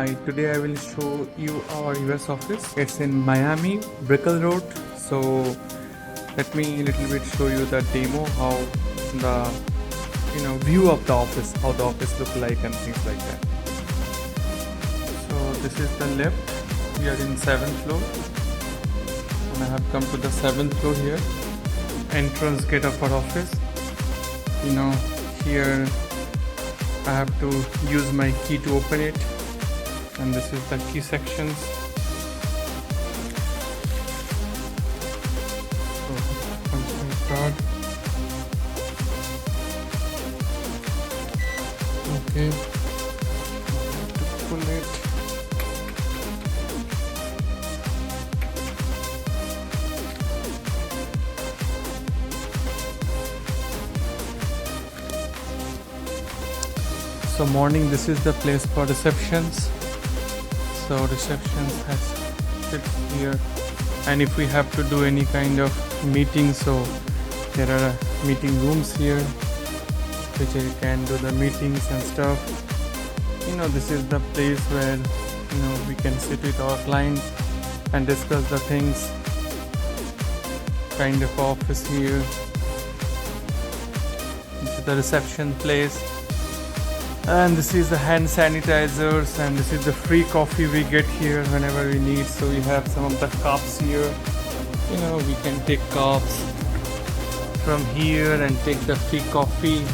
Hi, today I will show you our US office. It's in Miami, Brickell Road. So let me a little bit show you the demo, how the view of the office, how the office look like and things like that. So this is the lift. We are in 7th floor and I have come to the 7th floor here. Entrance gate of our office. Here I have to use my key to open it, and this is the key sections. So punch my card. Okay, to pull it. So morning, this is the place for receptions. So receptions has sits here, and if we have to do any kind of meeting, so there are meeting rooms here which you can do the meetings and stuff. This is the place where we can sit with our clients and discuss the things. Kind of office here. This is the reception place. And this is the hand sanitizers, and this is the free coffee we get here whenever we need. So we have some of the cups here. We can take cups from here and take the free coffee.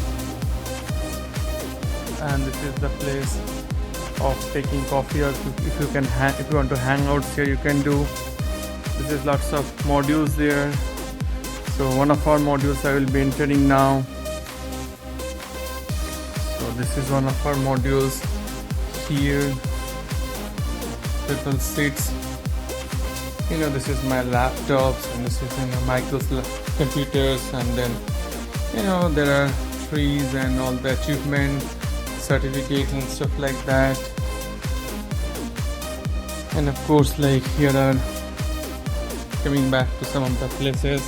And this is the place of taking coffee, or if you want to hang out here, you can do. This is lots of modules there. So one of our modules I will be entering now. This is one of our modules here. People sits. This is my laptops, and this is Michael's computers, and then there are trees and all the achievement certificates and stuff like that. And of course, like here are coming back to some of the places.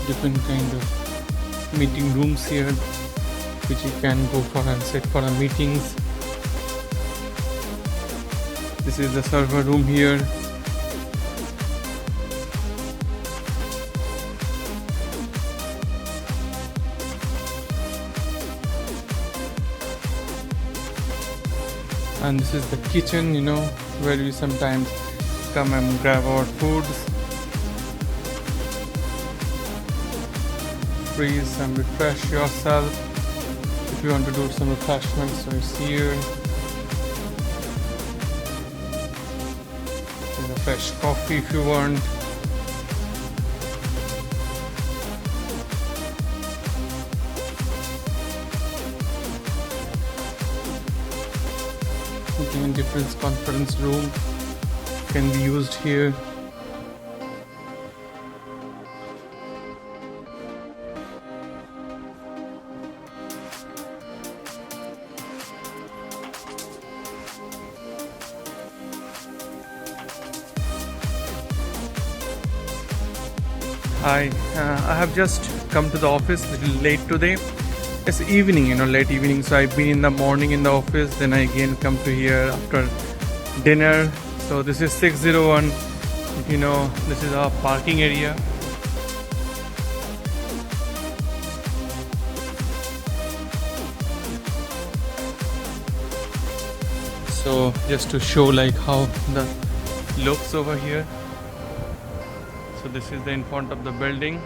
Different kind of meeting rooms here which you can go for and sit for meetings. This is the server room here. And this is the kitchen, where we sometimes come and grab our foods. Freeze and refresh yourself if you want to do some refreshments. So it's here. There's a fresh coffee if you want. Even different conference room can be used here. Hi, I have just come to the office a little late today. It's evening, late evening. So I've been in the morning in the office, then I again come to here after dinner. So this is 601. This is our parking area. So just to show like how the looks over here. So this is the in front of the building.